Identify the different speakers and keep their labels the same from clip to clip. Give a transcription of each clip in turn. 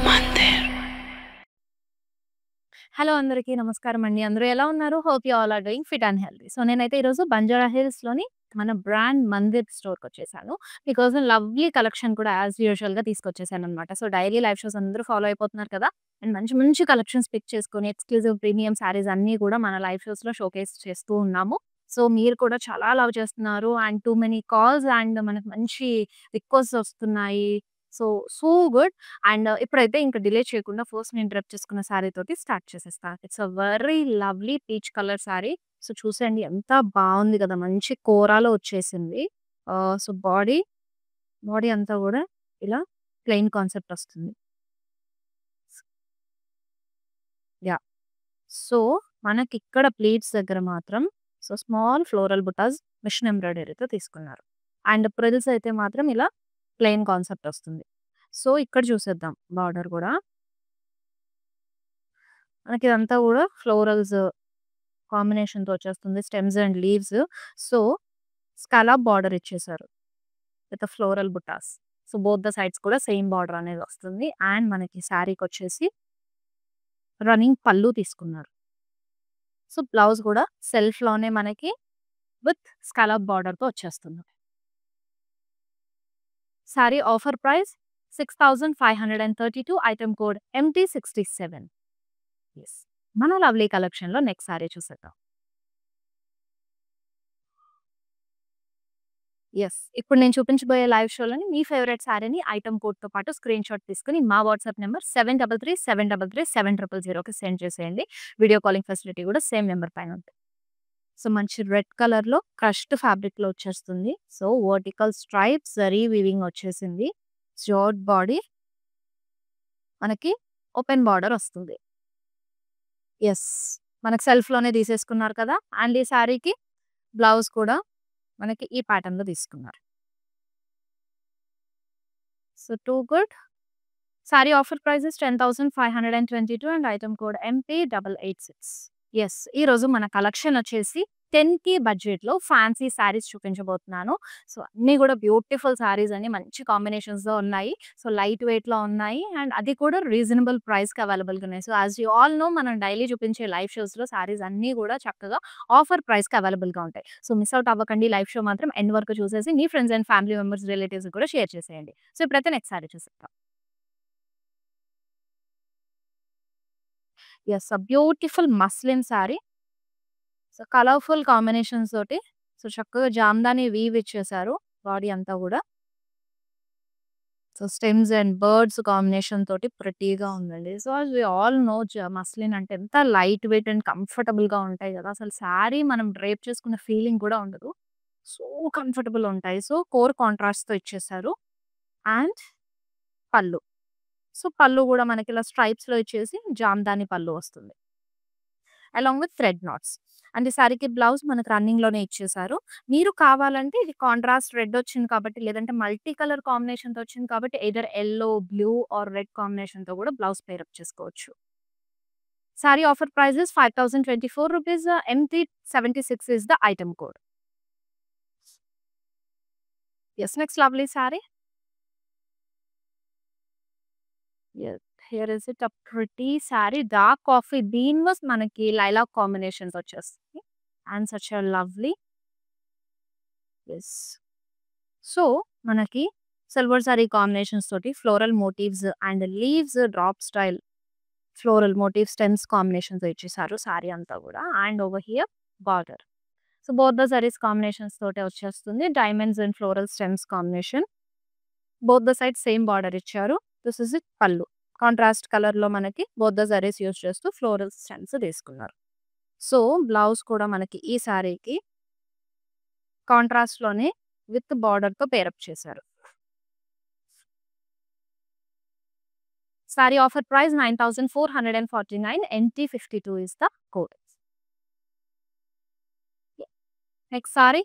Speaker 1: Mandir.
Speaker 2: Hello అందరికీ నమస్కారమండి. అందరూ ఎలా ఉన్నారు? Hope you all are doing fit and healthy. So, నేనైతే ఈరోజు బంజారా హిల్స్‌లోని మన బ్రాండ్ మందిర్ స్టోర్‌కొచ్చేసాను. మీకోసం లవ్లీ కలెక్షన్ కూడా యాస్ యూజువల్‌గా తీసుకొచ్చేసాననమాట. సో, డైలీ లైవ్ షోస్ అందరూ ఫాలో అయిపోతున్నారు కదా! అండ్ మంచి మంచి కలెక్షన్స్ పిక్ చేసుకొని ఎక్స్‌క్లూజివ్ ప్రీమియం శారీస్ అన్నీ కూడా మన లైవ్ షోస్‌లో షోకేస్ చేస్తూ ఉన్నాము. సో, మీరు కూడా చాలా లవ్ చేస్తున్నారు and too many calls and మనకు మంచి రిక్వెస్ట్స్ వస్తున్నాయి. So good. అండ్ ఇప్పుడైతే ఇంక డిలే చేయకుండా ఫస్ట్ నేను డ్రెప్ చేసుకున్న శారీ తోటి స్టార్ట్ చేసేస్తా. It's a very lovely peach colour sari. So, చూసేయండి ఎంత బావుంది కదా! మంచి కోరాలో వచ్చేసింది. సో, బాడీ అంతా గూడా ఇలా ప్లెయిన్ కాన్సెప్ట్ వస్తుంది. యాహ్! సో, మనకిక్కడ ప్లీట్స్ దగ్గర మాత్రం స్మాల్ ఫ్లోరల్ బుటాస్ మిషన్ ఎంబ్రాయిడరీతో తీసుకున్నారు. అండ్ ప్రిల్స్ అయితే మాత్రం ఇలా ప్లెయిన్ కాన్సెప్ట్ వస్తుంది. సో, ఇక్కడ చూసేద్దాం బార్డర్ గూడా. మనకిదంతా గూడా ఫ్లోరల్స్ కాంబినేషన్‌తో వచ్చేస్తుంది. Stems and leaves. So, scallop border ఇచ్చేసారు. With floral butas. So, both the sides కూడా సేమ్ బార్డర్ అనేది వస్తుంది. అండ్ మనకి శారీకొచ్చేసి రన్నింగ్ పల్లు తీసుకున్నారు. సో, బ్లౌజ్ గూడా సెల్ఫ్‌లోనే మనకి విత్ స్కాలప్ బార్డర్‌తో వచ్చేస్తుంది. Sari offer price 6532 item code MT67. Yes. మన లవ్లీ కలెక్షన్‌లో నెక్స్ట్ శారీ చూసేద్దాం. యెస్. ఇప్పుడు నేను చూపించబోయే లైవ్ షోలోని మీ ఫేవరెట్ శారీని ఐటెమ్ కోడ్‌తో పాటు స్క్రీన్‌షాట్ తీసుకొని మా వాట్సాప్ నంబర్ 7337337000కి సెండ్ చేసేయండి. వీడియో కాలింగ్ ఫెసిలిటీ కూడా సేమ్ నంబర్ పైన ఉంటుంది. సో, మంచి రెడ్ కలర్‌లో క్రష్డ్ ఫ్యాబ్రిక్‌లో వచ్చేస్తుంది. So, vertical stripes zari weaving వచ్చేసింది. షార్ట్ బాడీ మనకి ఓపెన్ బార్డర్ వస్తుంది. యెస్. మనకు సెల్ఫ్‌లోనే తీసేసుకున్నారు కదా! అండ్ ఈ శారీకి బ్లౌజ్ కూడా మనకి ఈ ప్యాటర్న్‌లో తీసుకున్నారు. So, too good. Sari offer price is 10,522 and item code MP886. Yes. ఈరోజు మన కలెక్షన్ వచ్చేసి 10,000 బడ్జెట్‌లో ఫ్యాన్సీ శారీస్ చూపించబోతున్నాను. సో, అన్నీ కూడా బ్యూటిఫుల్ శారీస్ అండి. మంచి కాంబినేషన్స్‌లో ఉన్నాయి. సో, లైట్ వెయిట్‌లో ఉన్నాయి అండ్ అది కూడా రీజనబుల్ ప్రైస్‌కి అవైలబుల్‌గా ఉన్నాయి. So, as you all know మనం డైలీ చూపించే లైవ్ షోస్‌లో శారీస్ అన్నీ కూడా చక్కగా ఆఫర్ ప్రైస్‌కి అవైలబుల్‌గా ఉంటాయి. సో, మిస్ అవుట్ అవ్వకండి. లైవ్ షో మాత్రం ఎండ్ వరకు చూసేసి మీ ఫ్రెండ్స్ అండ్ ఫ్యామిలీ మెంబర్స్, రిలేటివ్స్‌కి కూడా షేర్ చేసేయండి. సో, ఇప్పుడైతే నెక్స్ట్ శారీ చూసేద్దాం. Yes. A beautiful muslin sari. So, colourful combinations తోటి సో, చక్కగా జామదాని వీవ్ ఇచ్చేసారు బాడీ అంతా గూడా. So, stems and birds combination తోటి ప్రెట్టీగా ఉందండి. So, as we all know muslin అంటే ఎంత లైట్ వెయిట్ అండ్ కంఫర్టబుల్‌గా ఉంటాయి గదా! అసలు శారీ మనం డ్రేప్ చేసుకున్న ఫీలింగ్ కూడా ఉండదు. సో, కంఫర్టబుల్ ఉంటాయి. సో, కోర్ కాంట్రాస్ట్‌తో ఇచ్చేసారు. అండ్ పళ్ళు. సో, పళ్ళు గూడా మనకిలా స్ట్రైప్స్‌లో ఇచ్చేసి జామదాని పళ్ళు వస్తుంది. Along with thread knots. And ఈ సారీకి బ్లౌజ్ మనకు రన్నింగ్‌లోనే ఇచ్చేసారు. మీరు కావాలంటే ఇది కాంట్రాస్ట్ రెడ్ వచ్చింది కాబట్టి, లేదంటే మల్టీ కలర్ కాంబినేషన్‌తో వచ్చింది కాబట్టి either yellow, blue or red కాంబినేషన్‌తో కూడా బ్లౌజ్ పెయిరప్ చేసుకోవచ్చు. Sari offer price is ₹5024. MT76 is the item code. Yes. Next lovely sari. Yes. Here is it, a pretty sari. Dark coffee దీని వాస్ మనకి లైలాక్ కాంబినేషన్స్ వచ్చేస్తుంది. And such a lovely. Yes. So, మనకి silver sari combinations తోటి floral motifs and leaves drop style floral motif stems కాంబినేషన్‌తో ఇచ్చేసారు సారీ అంతా గూడా. And over here border. So, both the saris combinations తోటే వచ్చేస్తుంది. Diamonds and floral stems combination. Both the sides same border ఇచ్చారు. This is it పల్లు. Contrast కలర్‌లో మనకి బోత్ ద సారీస్ యూజ్ చేస్తూ ఫ్లోరల్ స్టెమ్స్ తీసుకున్నారు. సో, బ్లౌజ్ కూడా మనకి ఈ సారీకి కాంట్రాస్ట్‌లోనే విత్ బార్డర్‌తో పేరప్ చేశారు. Saree offer price 9,449. NT52 is the code. Yeah. Next saree.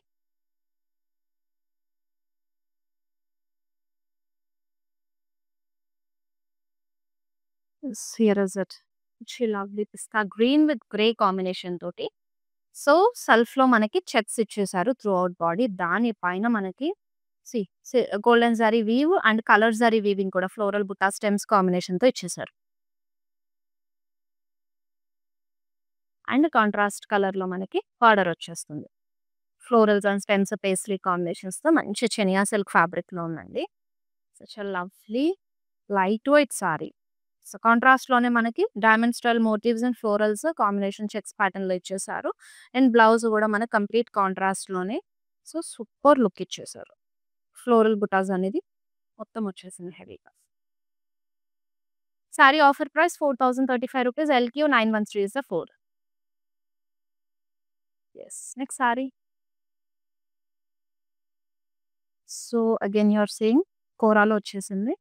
Speaker 2: Yes, here is it. She lovely pista green with grey combination తోటి. సో, సెల్ఫ్‌లో మనకి చెక్స్ ఇచ్చేసారు త్రూ ఔట్ బాడీ. దాని పైన మనకి సీ golden zari weave and colour zari weaving కూడా floral butta stems కాంబినేషన్‌తో ఇచ్చేసారు. అండ్ కాంట్రాస్ట్ కలర్‌లో మనకి బార్డర్ వచ్చేస్తుంది. ఫ్లోరల్స్ అండ్ స్టెమ్స్ పేస్ట్రీ కాంబినేషన్స్‌తో మంచి చెనియా సిల్క్ ఫ్యాబ్రిక్‌లో ఉందండి. Such a lovely light weight saree. So, కాంట్రాస్ట్‌లోనే మనకి diamond style motifs and florals combination checks ప్యాటర్న్‌లో ఇచ్చేసారు. అండ్ బ్లౌజ్ కూడా మనకి కంప్లీట్ కాంట్రాస్ట్‌లోనే సో, సూపర్ లుక్ ఇచ్చేసారు. ఫ్లోరల్ బుటాస్ అనేది మొత్తం వచ్చేసింది హెవీగా. Saree offer price ₹4035 LQ 913 is the 4. Yes. Next saree. So, again you are seeing కోరాలో వచ్చేసింది.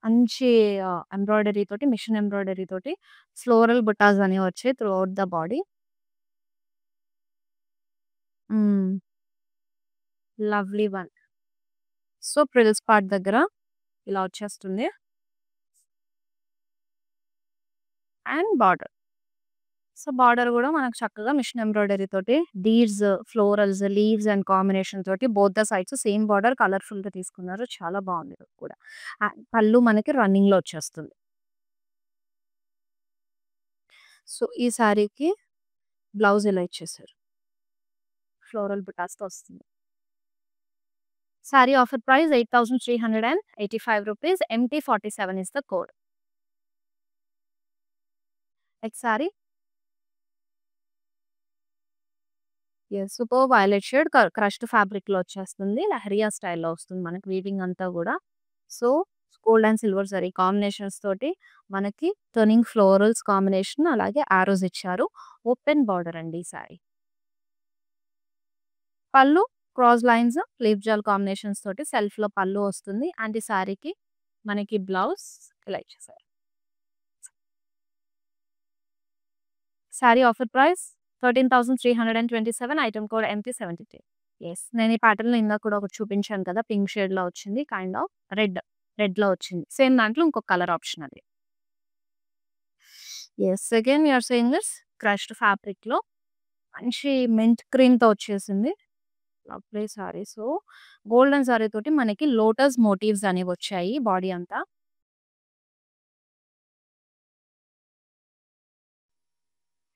Speaker 2: మంచి ఎంబ్రాయిడరీ తోటి, మిషన్ ఎంబ్రాయిడరీ తోటి ఫ్లోరల్ బుటాస్ అనేవి వచ్చాయి throughout the body. Hmm. Lovely one. So, frills part దగ్గర ఇలా వచ్చేస్తుంది. And border. సో, బార్డర్ గూడా మనకు చక్కగా మిషన్ ఎంబ్రాయిడరీ తోటి beads, florals, leaves and combination తోటి both the sides same border కలర్‌ఫుల్‌గా తీసుకున్నారు. చాలా బావుంది ఇది కూడా. పళ్ళు మనకి రన్నింగ్‌లో వచ్చేస్తుంది. సో, ఈ సారీకి బ్లౌజ్ ఇలా ఇచ్చేసారు. ఫ్లోరల్ బుటాస్‌తో వస్తుంది. Sorry offer price ₹8,385. MT47 is the code. Next saree. Yes. Super violet shade crushed ఫ్యాబ్రిక్‌లో వచ్చేస్తుంది. లహరియా స్టైల్‌లో వస్తుంది మనకి వీవింగ్ అంతా గూడా. So, gold and silver zari combinations తోటి మనకి టర్నింగ్ ఫ్లోరల్స్ కాంబినేషన్ అలాగే యారోస్ ఇచ్చారు. ఓపెన్ బార్డర్ అండి ఈ సారీ. పళ్ళు క్రాస్ లైన్స్, లీఫ్ జాల్ కాంబినేషన్స్ తోటి సెల్ఫ్‌లో పళ్ళు వస్తుంది. అండ్ ఈ సారీకి మనకి బ్లౌజ్ ఇలా ఇచ్చేసారు. Saree offer price 13,327. Item code MT73. Yes. నేను ఈ ప్యాటర్న్‌లో ఇందాక కూడా ఒకటి చూపించాను కదా! పింక్ షేడ్‌లో వచ్చింది. కైండ్ ఆఫ్ రెడ్‌లో వచ్చింది. సేమ్ దాంట్లో ఇంకొక కలర్ ఆప్షన్ అది. Yes. Again you are seeing this crushed ఫ్యాబ్రిక్‌లో మంచి మింట్ గ్రీన్‌తో వచ్చేసింది. Lovely sorry. So, golden saree తోటి మనకి లోటస్ మోటివ్స్ అనేవి వచ్చాయి బాడీ అంతా.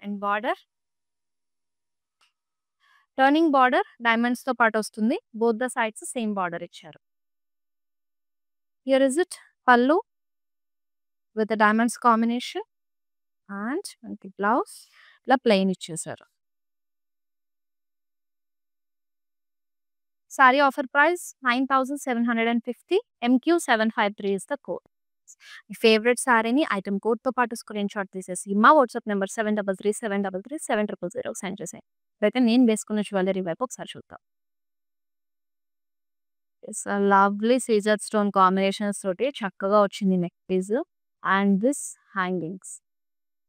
Speaker 2: అండ్ బార్డర్ టర్నింగ్ బార్డర్ డైమండ్స్‌తో పాటు వస్తుంది. Both the sides same border ఇచ్చారు. Here is it pallu with diamonds combination and మనకి బ్లౌజ్ ఇలా ప్లెయిన్ ఇచ్చేసారు. Saree offer price 9,750. MQ753 is the code. మీ ఫేవరెట్ సారీని ఐటెమ్ కోడ్‌తో పాటు స్క్రీన్‌షాట్ తీసేసి మా వాట్సాప్ నంబర్ 7337337000 సెండ్ చేసేయండి. ఇప్పుడైతే నేను వేసుకున్న జ్యువెల్లరీ వైపు ఒకసారి చూద్దాం. It's a lovely Caesar stone combinations తోటి చక్కగా వచ్చింది neck piece and this hangings.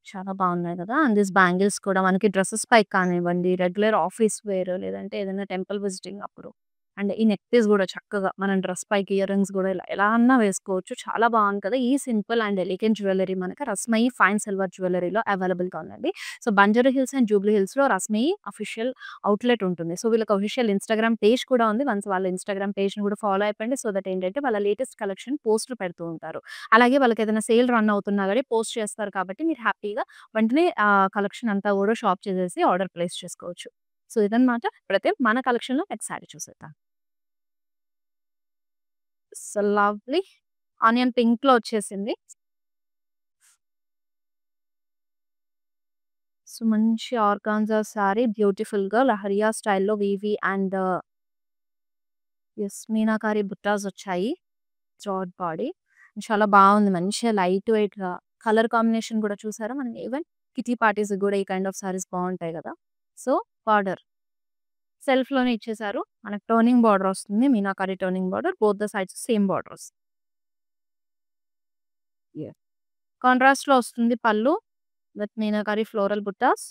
Speaker 2: చాలా బాగున్నాయి కదా! అండ్ దిస్ బ్యాంగిల్స్ కూడా మనకి డ్రెసెస్ పైకి కానివ్వండి, రెగ్యులర్ ఆఫీస్ వేర్ లేదంటే ఏదైనా టెంపుల్ విజిటింగ్ అప్పుడు. అండ్ ఈ నెక్ పీస్ కూడా చక్కగా మనం డ్రెస్ పైకి ఇయర్ రింగ్స్ కూడా ఇలా ఎలా అన్నా వేసుకోవచ్చు. చాలా బాగుంది కదా! ఈ సింపుల్ అండ్ ఎలిగెంట్ జ్యువెల్లరీ మనకి రస్మయి ఫైన్ సిల్వర్ జ్యువెల్లరీలో అవైలబుల్‌గా ఉందండి. So, Banjara hills and Jubilee హిల్స్‌లో రస్మయి అఫీషియల్ అవుట్‌లెట్ ఉంటుంది. సో, వీళ్ళకి అఫీషియల్ ఇన్‌స్టాగ్రామ్ పేజ్ కూడా ఉంది. వన్స్ వాళ్ళ ఇన్‌స్టాగ్రామ్ పేజ్‌ని కూడా ఫాలో అయిపోండి. సో దట్ ఏంటంటే వాళ్ళ లేటెస్ట్ కలెక్షన్ పోస్ట్‌లు పెడుతూ ఉంటారు. అలాగే వాళ్ళకి ఏదైనా సేల్ రన్ అవుతున్నా గాని పోస్ట్ చేస్తారు కాబట్టి మీరు హ్యాపీగా వెంటనే కలెక్షన్ అంతా కూడా షాప్ చేసేసి ఆర్డర్ ప్లేస్ చేసుకోవచ్చు. సో, ఇదన్నమాట. ఇప్పుడైతే మన కలెక్షన్‌లో నెక్స్ట్ సారీ చూసేద్దాం. సో, లవ్లీ ఆనియన్ పింక్‌లో వచ్చేసింది. సో, మంచి ఆర్గాన్జా సారీ బ్యూటిఫుల్‌గా లహరియా స్టైల్‌లో వీవీ అండ్ యెస్ మీనాకారి బుట్టాస్ వచ్చాయి. Throughout body. చాలా బావుంది. మంచిగా లైట్ వెయిట్‌గా కలర్ కాంబినేషన్ కూడా చూసారా? మనం ఈవెన్ కిటీ పార్టీస్‌కి కూడా ఈ కైండ్ ఆఫ్ సారీస్ బావుంటాయి కదా! సో, బార్డర్ సెల్ఫ్‌లోనే ఇచ్చేసారు. మనకు టర్నింగ్ బార్డర్ వస్తుంది. Meenakari turning border. Both the sides same border వస్తుంది. యాహ్! కాంట్రాస్ట్‌లో వస్తుంది పళ్ళు విత్ మీనాకారి ఫ్లోరల్ బుట్టాస్.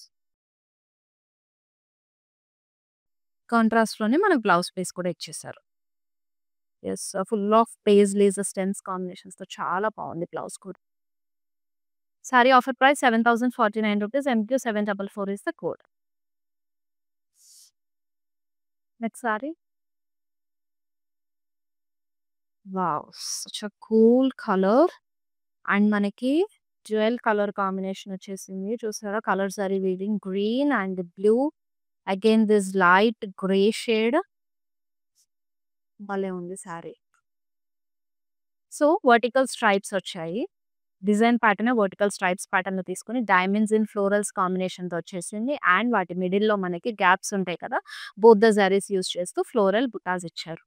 Speaker 2: కాంట్రాస్ట్‌లోనే మనకు బ్లౌజ్ పీస్ కూడా ఇచ్చేసారు. Yes. Full of paisleys stems కాంబినేషన్స్‌తో చాలా బావుంది బ్లౌజ్ కూడా. Saree offer price ₹7,049. MQ744 is the code. Next saree. Wow! Such a cool colour and మనకి డ్యూయల్ కలర్ కాంబినేషన్ వచ్చేసింది. చూసారా? Colour saree weaving green and blue again this light grey shade భలే ఉంది sorry. So, vertical stripes వచ్చాయి. Design pattern vertical stripes ప్యాటర్న్‌లో తీసుకొని diamonds in florals కాంబినేషన్‌తో వచ్చేసింది. అండ్ వాటి మిడిల్‌లో మనకి గ్యాప్స్ ఉంటాయి కదా! బోత్ ద సారీస్ యూజ్ చేస్తూ ఫ్లోరల్ బుటాస్ ఇచ్చారు.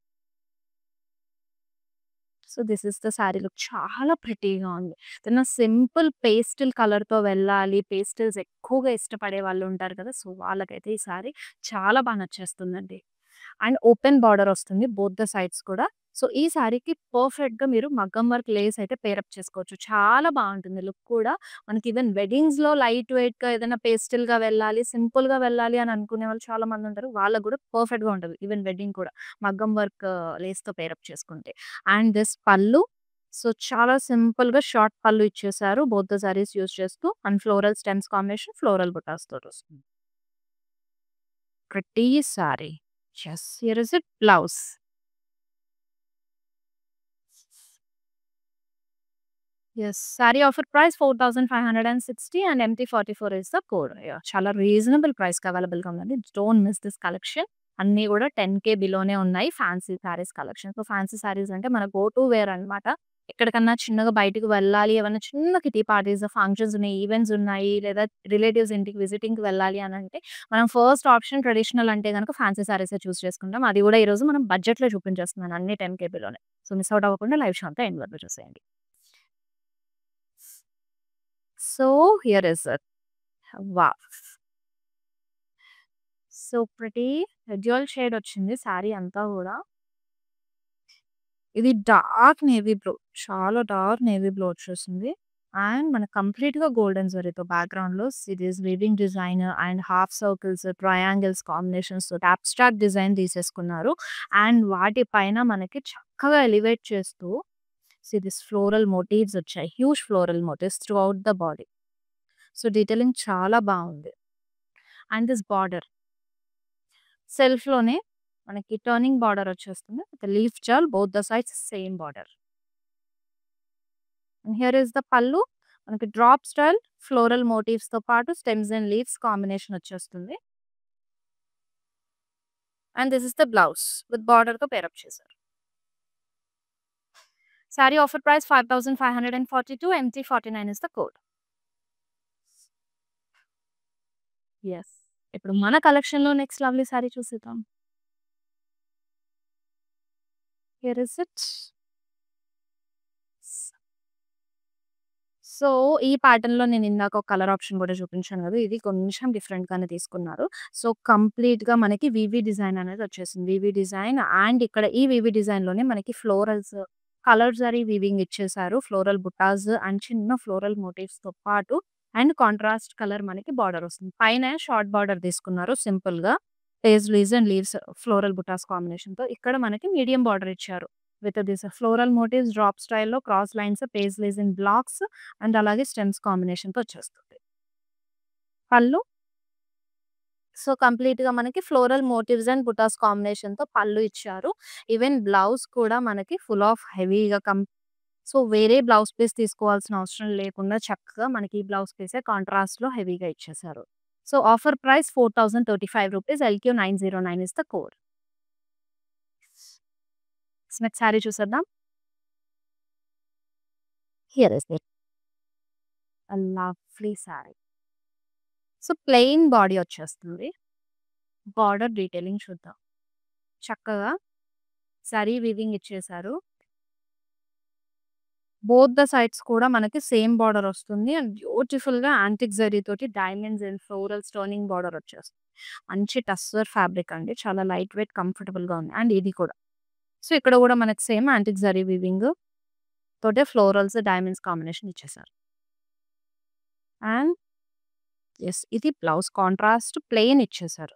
Speaker 2: So, this is the sorry look చాలా ప్రిటీగా ఉంది. ఏదైనా సింపుల్ పేస్టల్ కలర్‌తో వెళ్ళాలి, పేస్టల్స్ ఎక్కువగా ఇష్టపడే వాళ్ళు ఉంటారు కదా! సో, వాళ్ళకైతే ఈ సారీ చాలా బా నచ్చేస్తుందండి. అండ్ ఓపెన్ బార్డర్ వస్తుంది బోత్ ద సైడ్స్ కూడా. సో, ఈ సారీకి పర్ఫెక్ట్‌గా మీరు మగ్గం వర్క్ లేస్ అయితే పేరప్ చేసుకోవచ్చు. చాలా బావుంటుంది లుక్ కూడా. మనకి ఈవెన్ వెడ్డింగ్స్‌లో లైట్ వెయిట్‌గా ఏదైనా పేస్టల్‌గా వెళ్ళాలి, సింపుల్‌గా వెళ్ళాలి అని అనుకునే వాళ్ళు చాలా మంది ఉంటారు. వాళ్ళకి కూడా పర్ఫెక్ట్‌గా ఉంటది. ఈవెన్ వెడ్డింగ్ కూడా మగ్గం వర్క్ లేస్‌తో పేరప్ చేసుకుంటే. And this pallu. సో, చాలా సింపుల్‌గా షార్ట్ పల్లు ఇచ్చేసారు. బోత్ ద సారీస్ యూజ్ చేస్తూ and floral stems combination floral butas తోటొస్తుంది. Pretty saree. Yes. Here is it blouse. Yes. Saree offer price 4560 and MT44 is the code. Yeah! చాలా రీజనబుల్ ప్రైస్‌కి అవైలబుల్‌గా ఉందండి. Don't miss this collection. అన్నీ కూడా 10,000 బిలోనే ఉన్నాయి fancy sarees collection. So, fancy sarees అంటే మన గో టు వేర్ అన్నమాట. ఎక్కడికన్నా చిన్నగా బయటికి వెళ్ళాలి, ఏమన్నా చిన్న కిటీ పార్టీస్, ఫంక్షన్స్ ఉన్నాయి, ఈవెంట్స్ ఉన్నాయి, లేదా రిలేటివ్స్ ఇంటికి విజిటింగ్‌కి వెళ్ళాలి అనంటే, మనం ఫస్ట్ ఆప్షన్ ట్రెడిషనల్ అంటే గనుక ఫ్యాన్సీ సారీసే చూజ్ చేసుకుంటాం. అది కూడా ఈరోజు మనం బడ్జెట్‌లో చూపించేస్తున్నాను అన్ని 10,000 బిలోనే. సో, మిస్ అవుట్ అవ్వకుండా లైవ్ షో అంతా ఎండ్ వరకు చూసేయండి. So here is it. Wow! So pretty dual shade వచ్చింది సారీ అంతా గూడా. ఇది డార్క్ నేవీ బ్లూ. చాలా డార్క్ నేవీ బ్లూ వచ్చేసింది. అండ్ మనకు కంప్లీట్‌గా గోల్డెన్ జరీతో బ్యాక్‌గ్రౌండ్‌లో series weaving design and half circles, triangles కాంబినేషన్స్‌తో అబ్స్ట్రాక్ట్ డిజైన్ తీసేసుకున్నారు. అండ్ వాటి పైన మనకి చక్కగా ఎలివేట్ చేస్తూ దిస్ ఫ్లోరల్ మోటివ్స్ వచ్చాయి. Huge floral motifs throughout the body. So, detailing చాలా బావుంది. అండ్ దిస్ బార్డర్ సెల్ఫ్‌లోనే మనకి టర్నింగ్ బార్డర్ వచ్చేస్తుంది. With leaf jaal both the sides same border. And here is the pallu. మనకి డ్రాప్ స్టైల్ ఫ్లోరల్ మోటివ్స్‌తో పాటు stems and leaves combination వచ్చేస్తుంది. And this is the blouse with బార్డర్‌తో పేరప్ చేశారు. Sari offer price 5542 MT49 is the code. Yes. ఇప్పుడు మన కలెక్షన్‌లో next lovely sari చూసేద్దాం. Here is it. సో, ఈ ప్యాటర్న్‌లో నేను ఇందాక ఒక కలర్ ఆప్షన్ కూడా చూపించాను కదా! ఇది కొంచెం డిఫరెంట్‌గానే తీసుకున్నారు. సో, కంప్లీట్‌గా మనకి వీవీ డిజైన్ అనేది వచ్చేసింది. వీవీ డిజైన్ అండ్ ఇక్కడ ఈ వీవీ డిజైన్‌లోనే మనకి ఫ్లోరల్స్, కలర్ జరీ వీవింగ్ ఇచ్చేసారు. ఫ్లోరల్ బుటాస్ అండ్ చిన్న ఫ్లోరల్ మోటివ్స్‌తో పాటు అండ్ కాంట్రాస్ట్ కలర్ మనకి బార్డర్ వస్తుంది. పైన షార్ట్ బార్డర్ తీసుకున్నారు సింపుల్‌గా. Paisleys and leaves floral butas కాంబినేషన్‌తో. ఇక్కడ మనకి మీడియం బార్డర్ ఇచ్చారు. With this floral motifs drop స్టైల్‌లో cross lines, paisleys in blocks and అలాగే స్టెమ్స్ కాంబినేషన్‌తో వచ్చేస్తుంది. పళ్ళు. సో, కంప్లీట్‌గా మనకి ఫ్లోరల్ మోటివ్స్ అండ్ బుటాస్ కాంబినేషన్‌తో పళ్ళు ఇచ్చారు. ఈవెన్ బ్లౌజ్ కూడా మనకి ఫుల్ ఆఫ్ హెవీగా సో, వేరే బ్లౌజ్ పీస్ తీసుకోవాల్సిన అవసరం లేకుండా చక్కగా మనకి ఈ బ్లౌజ్ పీసే కాంట్రాస్ట్‌లో హెవీగా ఇచ్చేసారు. So, offer price ₹4035 LQ909 is the code. Next sari చూసేద్దాం. Here is it. A lovely sorry. So, plain body వచ్చేస్తుంది. బార్డర్ డీటెయిలింగ్ చూద్దాం. చక్కగా జరీ వీవింగ్ ఇచ్చేసారు. బోత్ ద సైడ్స్ కూడా మనకి సేమ్ బార్డర్ వస్తుంది. అండ్ బ్యూటిఫుల్‌గా యాంటిక్ జరీతోటి diamonds and floral stoning border వచ్చేస్తుంది. మంచి టస్సర్ ఫ్యాబ్రిక్ అండి. చాలా లైట్ వెయిట్ కంఫర్టబుల్‌గా ఉంది. అండ్ ఇది కూడా. సో, ఇక్కడ కూడా మనకి సేమ్ యాంటిక్ జరీ వీవింగ్ తోటే ఫ్లోరల్స్, డైమండ్స్ కాంబినేషన్ ఇచ్చేసారు. And yes. ఇది బ్లౌజ్ కాంట్రాస్ట్ ప్లెయిన్ ఇచ్చేసారు.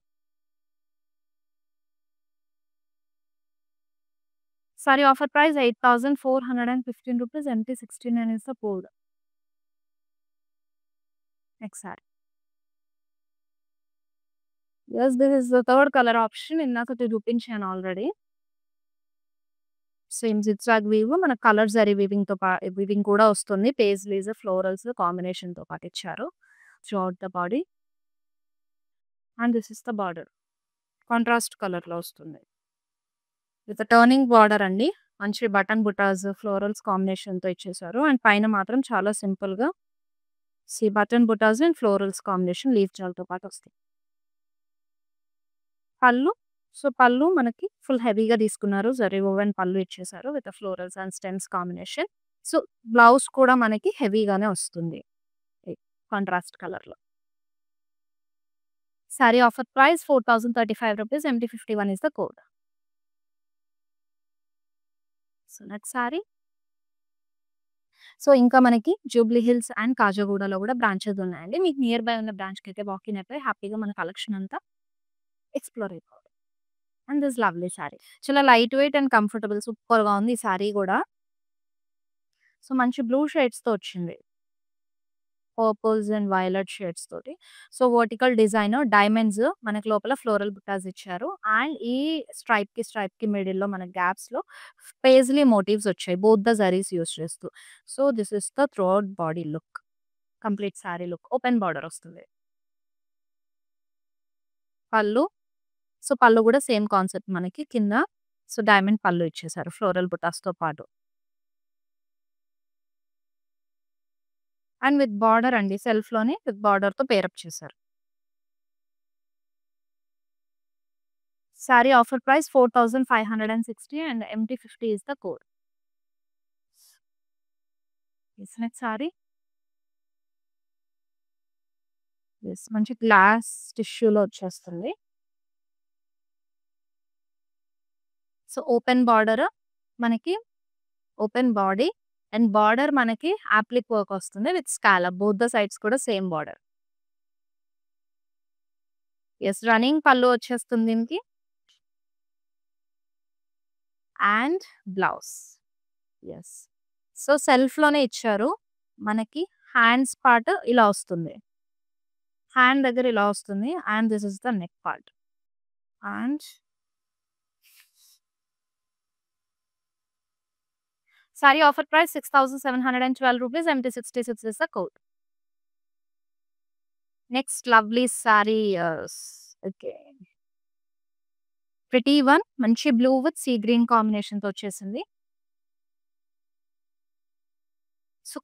Speaker 2: Saree offer price ₹8415 MT69 is the code. Next sari. Yes. This is the third colour option. ఇందాకటి చూపించాను ఆల్రెడీ. సేమ్ జిగ్‌జాగ్ వీవ్ మనకు కలర్ జరీ వీవింగ్ కూడా వస్తుంది. Paisleys, florals కాంబినేషన్‌తో పాటు ఇచ్చారు. Throughout the body. And this is the border. Contrast కలర్‌లో వస్తుంది. విత్ టర్నింగ్ బార్డర్ అండి. మంచి బటన్ బుటాస్, ఫ్లోరల్స్ కాంబినేషన్‌తో ఇచ్చేసారు. అండ్ పైన మాత్రం చాలా సింపుల్‌గా button butas and florals combination leaf జాల్‌తో పాటు వస్తాయి. పళ్ళు. పళ్ళు మనకి ఫుల్ హెవీగా తీసుకున్నారు. జరీ వోవెన్ పళ్ళు ఇచ్చేసారు with florals and stems combination. So, blouse కూడా మనకి హెవీగానే వస్తుంది. కాంట్రాస్ట్ కలర్‌లో. Sari offer price ₹4035. MT51 is the code. So, next sorry. ఇంకా మనకి జూబ్లీ హిల్స్ అండ్ కాజాగూడలో కూడా బ్రాంచెస్ ఉన్నాయండి. మీకు నియర్ బై ఉన్న బ్రాంచ్‌కైతే వాకిన్ అయిపోయి హ్యాపీగా మన కలెక్షన్ అంతా ఎక్స్‌ప్లోర్ అయిపోవాలి. And this lovely sorry. చాలా లైట్ వెయిట్ అండ్ కంఫర్టబుల్ సూపర్‌గా ఉంది ఈ సారీ గూడా. మంచి బ్లూ షేడ్స్‌తో వచ్చింది. పర్పుల్స్ అండ్ వయలెట్ షేడ్స్ తోటి. వర్టికల్ డిజైన్ డైమండ్స్ మనకి లోపల ఫ్లోరల్ బుట్టాస్ ఇచ్చారు. అండ్ ఈ స్ట్రైప్‌కి మిడిల్‌లో మన గ్యాప్స్‌లో పేజ్లీ మోటివ్స్ వచ్చాయి. బోత్ ద జరీస్ యూజ్ చేస్తూ. This is the throughout body look. Complete sorry look. Open border వస్తుంది. పళ్ళు. పళ్ళు కూడా సేమ్ కాన్సెప్ట్ మనకి కింద డైమండ్ పళ్ళు ఇచ్చేసారు ఫ్లోరల్ బుటాస్‌తో పాటు. అండ్ విత్ బార్డర్ అండి. సెల్ఫ్‌లోనే విత్ బార్డర్‌తో పేరప్ చేశారు. Sari offer price 4560 and MT50 is the code. Next sorry. మంచి గ్లాస్ టిష్యూలో వచ్చేస్తుంది. ఓపెన్ బార్డర్ మనకి ఓపెన్ బాడీ అండ్ బార్డర్ మనకి యాప్లిక్ వర్క్ వస్తుంది with scallop. Both the sides కూడా సేమ్ బార్డర్. రన్నింగ్ పళ్ళు వచ్చేస్తుంది దీనికి. And blouse. యెస్. సెల్ఫ్‌లోనే ఇచ్చారు. మనకి హ్యాండ్స్ పార్ట్ ఇలా వస్తుంది. హ్యాండ్ దగ్గర ఇలా వస్తుంది. And this is the neck part. And sorry offer price ₹6712. MT66 is the code. Next lovely sorry. Okay. Pretty one మంచి బ్లూ విత్ సీ గ్రీన్ కాంబినేషన్‌తో వచ్చేసింది.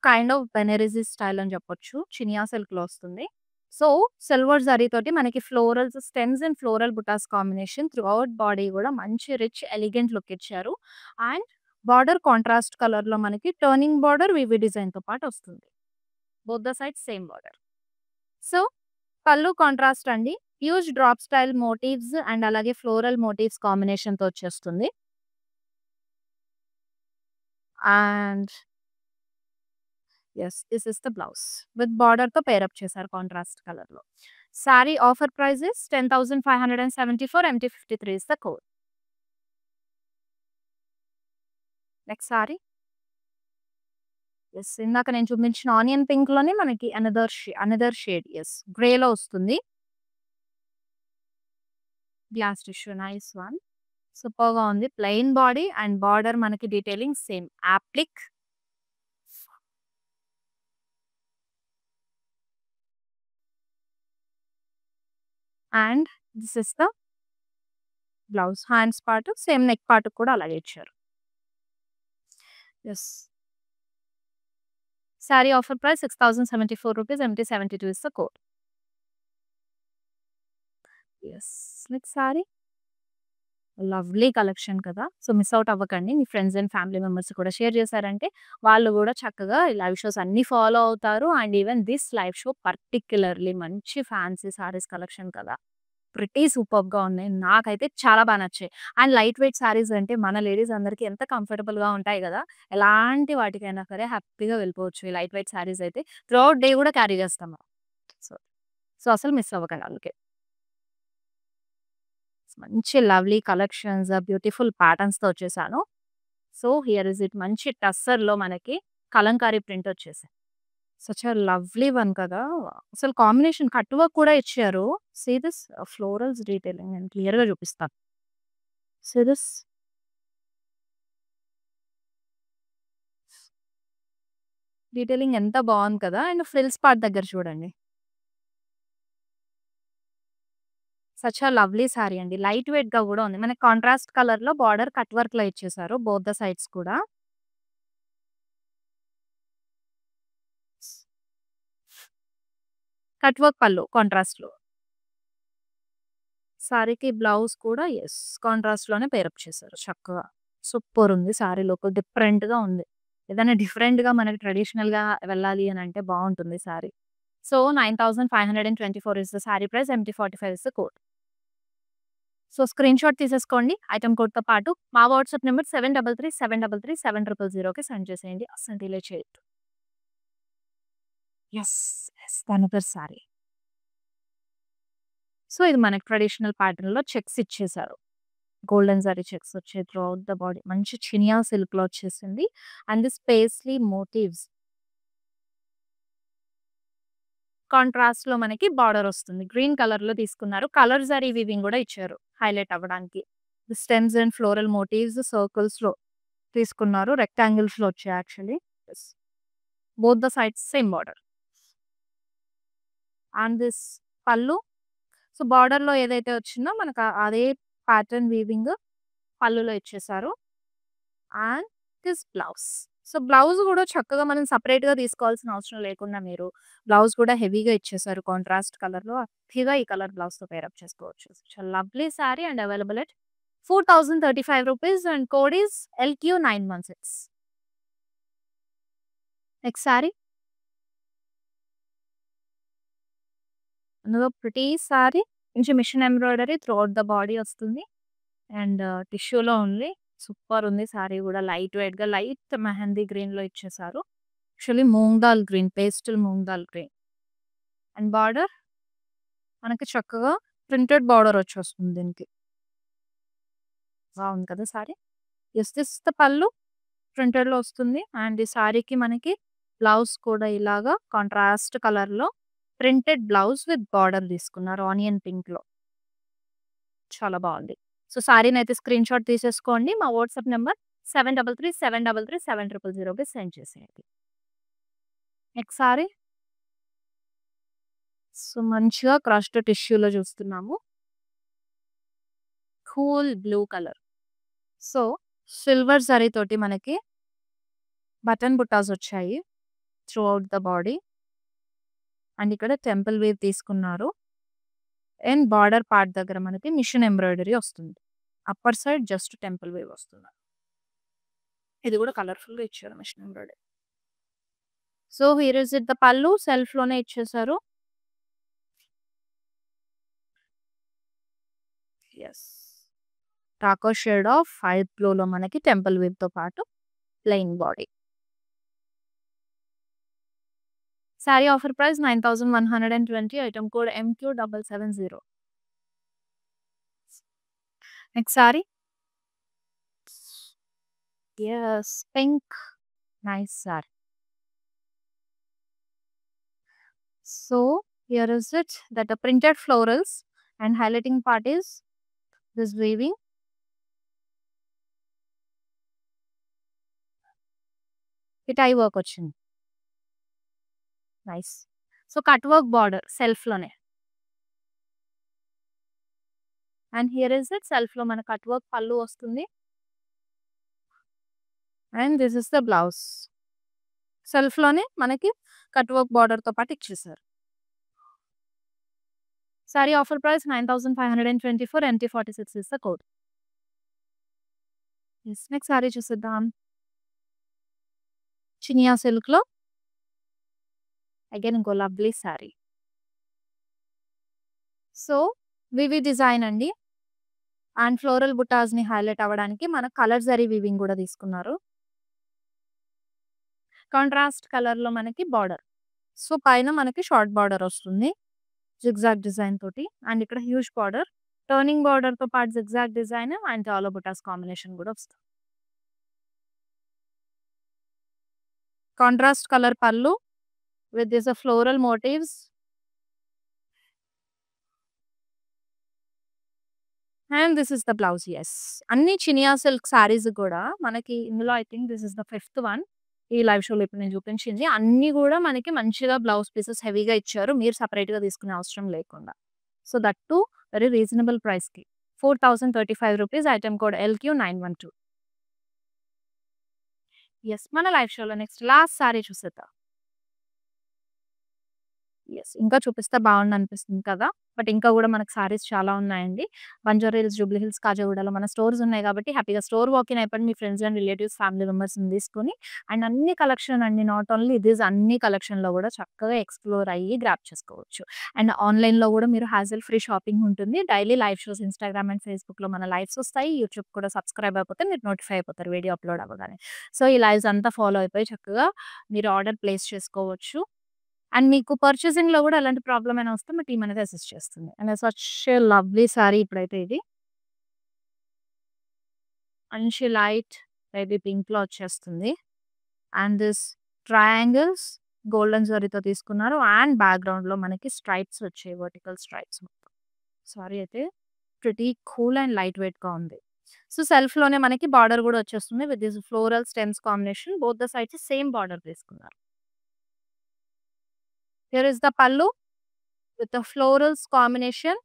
Speaker 2: కైండ్ ఆఫ్ బెనారసి స్టైల్ అని చెప్పొచ్చు. చినియా సిల్క్‌లో వస్తుంది. సిల్వర్ జరీ తోటి మనకి florals, stems and floral butas combination throughout body కూడా మంచి రిచ్ ఎలిగెంట్ లుక్ ఇచ్చారు. అండ్ బార్డర్ కాంట్రాస్ట్ కలర్‌లో మనకి టర్నింగ్ బార్డర్ వీవీ డిజైన్‌తో పాటు వస్తుంది. Both the sides same border. Pallu contrast అండి. Huge drop style motifs and అలాగే ఫ్లోరల్ మోటివ్స్ కాంబినేషన్‌తో వచ్చేస్తుంది. And this is the blouse. With బార్డర్‌తో పేరప్ చేశారు కాంట్రాస్ట్ కలర్‌లో. Sari offer price is 10,574. MT53 is the code. Next sari. ఇందాక నేను చూపించిన ఆనియన్ పింక్‌లోనే మనకి అనదర్ షేడ్ గ్రేలో వస్తుంది. Glass tissue nice one. సూపర్‌గా ఉంది. ప్లెయిన్ బాడీ అండ్ బార్డర్ మనకి detailing same appliqué. And this is the blouse. Hands part same neck part కూడా అలాగే ఇచ్చారు. Sorry offer price ₹6074. MT72 is the code. Next sorry. Lovely collection కదా! Miss out అవ్వకండి. మీ friends and family members కూడా share చేశారంటే వాళ్ళు కూడా చక్కగా ఈ లైవ్ షోస్ అన్నీ ఫాలో అవుతారు. And even this live show particularly మంచి ఫ్యాన్సీ సారీస్ కలెక్షన్ కదా! ప్రిటీ సూపర్బ్‌గా ఉన్నాయి. నాకైతే చాలా నచ్చాయి. అండ్ లైట్ వెయిట్ సారీస్ అంటే మన లేడీస్ అందరికి ఎంత కంఫర్టబుల్‌గా ఉంటాయి కదా! ఎలాంటి వాటికైనా సరే హ్యాపీగా వెళ్ళిపోవచ్చు. ఈ లైట్ వెయిట్ సారీస్ అయితే త్రూఅవుట్ డే కూడా క్యారీ చేస్తాం మనం. సో, అసలు మిస్ అవ్వకండి అందుకే. మంచి లవ్లీ కలెక్షన్స్, బ్యూటిఫుల్ ప్యాటర్న్స్‌తో వచ్చేసాను. హియర్ ఇస్ ఇట్ మంచి టస్సర్‌లో మనకి కలంకారీ ప్రింట్ వచ్చేసాయి. సచ్ ఎ లవ్లీ వన్ కదా! అసలు కాంబినేషన్ కట్ వర్క్ కూడా ఇచ్చారు. సీ దిస్ ఫ్లోరల్స్ డీటెయిలింగ్ నేను క్లియర్‌గా చూపిస్తాను. సీ దిస్ డీటెయిలింగ్ ఎంత బావుంది కదా! అండ్ ఫ్రిల్స్ పార్ట్ దగ్గర చూడండి. సచ్ ఎ లవ్లీ సారీ అండి. లైట్ వెయిట్‌గా గూడా ఉంది. మనకి కాంట్రాస్ట్ కలర్‌లో బార్డర్ కట్ వర్క్‌లో ఇచ్చేసారు బోత్ ద సైడ్స్ కూడా. కట్ వర్క్ పళ్ళు కాంట్రాస్ట్‌లో. సారీకి బ్లౌజ్ కూడా యెస్ కాంట్రాస్ట్‌లోనే పేరప్ చేశారు చక్కగా. సూపరుంది సారీ లుక్ డిఫరెంట్‌గా ఉంది. ఏదైనా డిఫరెంట్‌గా మనకి ట్రెడిషనల్‌గా వెళ్ళాలి అనంటే బావుంటుంది sorry. So, 9524 is the sorry price. Empty 45 is the code. So, screenshot తీసేసుకోండి ఐటెమ్ కోడ్‌తో పాటు. మా వాట్సాప్ నంబర్ 7337337000కి సెండ్ చేసేయండి. అస్సలు డిలే చేయొద్దు. Yes. Yes. Another sari. So, ఇది మనకి ట్రెడిషనల్ ప్యాటర్న్‌లో చెక్స్ ఇచ్చేసారు. గోల్డెన్ జరీ చెక్స్ వచ్చాయి త్రూఅవుట్ ద బాడీ. మంచి చినియా సిల్క్‌లో వచ్చేసింది. And this paisley motifs. కాంట్రాస్ట్‌లో మనకి బార్డర్ వస్తుంది. గ్రీన్ కలర్‌లో తీసుకున్నారు. కలర్ జరీ వీవింగ్ గూడా ఇచ్చారు హైలైట్ అవ్వడానికి. స్టెమ్స్ అండ్ ఫ్లోరల్ మోటివ్స్ సర్కిల్స్‌లో తీసుకున్నారు. రెక్టాంగిల్స్‌లో వచ్చాయి actually. Yes. Both the sides same border. And this పళ్ళు. సో, బార్డర్‌లో ఏదైతే వచ్చిందో మనకు అదే ప్యాటర్న్ వీవింగ్ పళ్ళులో ఇచ్చేసారు. And this blouse. So, blouse గూడా చక్కగా మనం సెపరేట్‌గా తీసుకోవాల్సిన అవసరం లేకుండా మీరు బ్లౌజ్ కూడా హెవీగా ఇచ్చేసారు కాంట్రాస్ట్ కలర్‌లో. అట్టిగా ఈ కలర్ బ్లౌజ్‌తో పేరప్ చేసుకోవచ్చు. చాలా lovely sari and available at ₹4035 and code is LQ916. Next sari. అందులో ప్రిటీ సారీ. కొంచెం machine embroidery throughout the body వస్తుంది. అండ్ టిష్యూలో ఉంది. సూపరుంది సారీ గూడా లైట్ వెయిట్‌గా లైట్ మెహందీ గ్రీన్‌లో ఇచ్చేసారు. Actually moong dal green, pastel moong dal green. And border మనకి చక్కగా ప్రింటెడ్ బార్డర్ వచ్చేస్తుంది దీనికి. బావుంది కదా సారీ. యెస్ దిస్ ద పళ్ళు ప్రింటెడ్‌లో వస్తుంది. అండ్ ఈ సారీకి మనకి బ్లౌజ్ కూడా ఇలాగా కాంట్రాస్ట్ కలర్‌లో ప్రింటెడ్ బ్లౌజ్ విత్ బార్డర్ తీసుకున్నారు ఆనియన్ పింక్‌లో. చాలా బావుంది. సో, సారీనైతే స్క్రీన్‌షాట్ తీసేసుకోండి. మా వాట్సాప్ నంబర్ 7337337000కి సెండ్ చేసేయండి. నెక్స్ట్ సారీ. సో, మంచిగా క్రష్డ్ టిష్యూలో చూస్తున్నాము. Cool blue colour. So, silver జరీతోటి మనకి బటన్ బుట్టాస్ వచ్చాయి త్రూఅవుట్ ద బాడీ. అండ్ ఇక్కడ టెంపుల్ వేవ్ తీసుకున్నారు. అండ్ బార్డర్ పార్ట్ దగ్గర మనకి మిషన్ ఎంబ్రాయిడరీ వస్తుంది. Upper side just temple wave వస్తుంది. ఇది కూడా కలర్‌ఫుల్‌గా ఇచ్చారు machine embroidery. So, here is it the pallu సెల్ఫ్‌లోనే ఇచ్చేసారు. యెస్. టాకో షేడ్ ఆఫ్ ఫైర్ బ్లూలో మనకి టెంపుల్ వేవ్‌తో పాటు plain body. Sari offer price 9120 item code MQ770. Next sari. Yes. Pink nice sari. So, here is it that printed florals and highlighting part is this weaving. ఈ tie work వచ్చింది. Nice. So, cut work border సెల్ఫ్‌లోనే. And here is it సెల్ఫ్‌లో మన cut work pallu వస్తుంది. And this is the blouse. సెల్ఫ్‌లోనే మనకి cut work బార్డర్‌తో పాటు ఇచ్చేసారు. Saree offer price 9524 MT46 is the code. Yes. Next sari చూసేద్దాం. చినియా సిల్క్‌లో అగైన్ ఇంకో లవ్లీ సారీ. సో, వివి డిజైన్ అండి. అండ్ ఫ్లోరల్ బుటాస్‌ని హైలైట్ అవ్వడానికి మన కలర్ జరీ వీవింగ్ కూడా తీసుకున్నారు. కాంట్రాస్ట్ కలర్‌లో మనకి బార్డర్. సో, పైన మనకి షార్ట్ బార్డర్ వస్తుంది. జిగ్‌జాగ్ డిజైన్ తోటి. అండ్ ఇక్కడ హ్యూజ్ బార్డర్. టర్నింగ్ బార్డర్‌తో పాటు జిగ్‌జాగ్ డిజైన్ అండ్ డాలో బుటాస్ కాంబినేషన్ కూడా వస్తుంది. Contrast colour pallu with this floral motifs. And this is the blouse. Yes, అన్ని చినియా సిల్క్ సారీస్ కూడా మనకి ఇందులో I think this is the 5th one ఈ లైవ్ షోలో ఇప్పుడు నేను చూపించింది. అన్ని కూడా మనకి మంచిగా బ్లౌజ్ పీసెస్ హెవీగా ఇచ్చారు, మీరు సెపరేట్గా తీసుకునే అవసరం లేకుండా. So that to very reasonable ప్రైస్కి 4035 rupees. Item code LQ912. Yes, మన లైవ్ షోలో నెక్స్ట్ లాస్ట్ సారీ చూసేద్దాం. ఎస్, ఇంకా చూపిస్తే బాగుండు అనిపిస్తుంది కదా, బట్ ఇంకా కూడా మనకు సారీస్ చాలా ఉన్నాయండి. బంజారా హిల్స్, జూబ్లీ హిల్స్, కాజాగూడలో మన స్టోర్స్ ఉన్నాయి కాబట్టి హ్యాపీగా స్టోర్ వాకిన్ అయిపోయి మీ ఫ్రెండ్స్ అండ్ రిలేటివ్స్, ఫ్యామిలీ మెంబర్స్ని తీసుకొని అండ్ అన్ని కలెక్షన్ అండి, నాట్ ఓన్లీ దిస్, అన్ని కలెక్షన్లో కూడా చక్కగా ఎక్స్ప్లోర్ అయ్యి గ్రాప్ చేసుకోవచ్చు. అండ్ ఆన్లైన్లో కూడా మీరు హ్యాజల్ ఫ్రీ షాపింగ్ ఉంటుంది. Daily live shows Instagram and ఫేస్బుక్లో మన లైవ్స్ వస్తాయి. యూట్యూబ్ కూడా సబ్స్క్రైబ్ అయిపోతే మీరు నోటిఫై అయిపోతారు వీడియో అప్లోడ్ అవ్వగానే. సో ఈ లైవ్స్ అంతా ఫాలో అయిపోయి చక్కగా మీరు ఆర్డర్ ప్లేస్ చేసుకోవచ్చు. అండ్ మీకు పర్చేసింగ్‌లో కూడా ఎలాంటి ప్రాబ్లమ్ అయినా వస్తే మా టీమ్ అనేది అసిస్ట్ చేస్తుంది. And such a lovely sorry ఇప్పుడైతే ఇది. మంచి లైట్ బేబీ పింక్‌లో వచ్చేస్తుంది. అండ్ దిస్ ట్రయాంగిల్స్ గోల్డెన్ జరీతో తీసుకున్నారు. అండ్ బ్యాక్‌గ్రౌండ్‌లో మనకి స్ట్రైప్స్ వచ్చాయి, వర్టికల్ స్ట్రైప్స్. సారీ అయితే ప్రిటీ కూల్ అండ్ లైట్ వెయిట్‌గా ఉంది. సో సెల్ఫ్‌లోనే మనకి బార్డర్ కూడా వచ్చేస్తుంది with this floral stems combination. Both the sides same border తీసుకున్నారు. Here is the pallu with the florals combination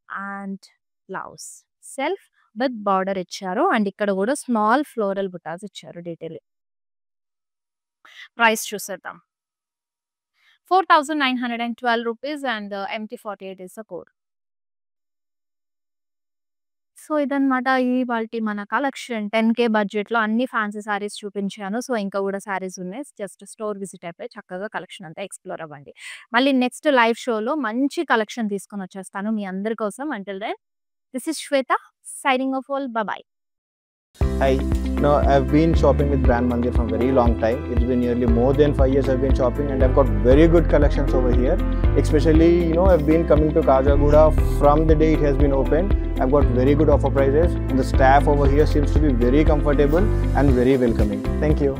Speaker 2: and blouse. Self with border ఇచ్చారు and ఇక్కడ కూడా స్మాల్ ఫ్లోరల్ బుటాస్ ఇచ్చారు డీటెయిల్. ప్రైస్ చూసేద్దాం. 4912 rupees and MT48 is the code. So ఇదన్నమాట ఇవాల్టి మన collection. 10K బడ్జెట్‌లో అన్ని ఫ్యాన్సీ సారీస్ చూపించాను. సో ఇంకా కూడా సారీస్ ఉన్నాయి. జస్ట్ స్టోర్ విజిట్ అయిపోయి చక్కగా కలెక్షన్ అంతా ఎక్స్‌ప్లోర్ అవ్వండి. మళ్ళీ నెక్స్ట్ లైవ్ షోలో మంచి కలెక్షన్ తీసుకొని వచ్చేస్తాను మీ అందరి కోసం. Until then this is Shweta signing off. All bye.
Speaker 3: Hi. No, I've been shopping with Brand Mandir for a very long time. It's been nearly more than 5 years I've been shopping and I've got very good collections over here. Especially, I've been coming to Kajagoda from the day it has been opened. I've got very good offer prices and the staff over here seems to be very comfortable and very welcoming. Thank you.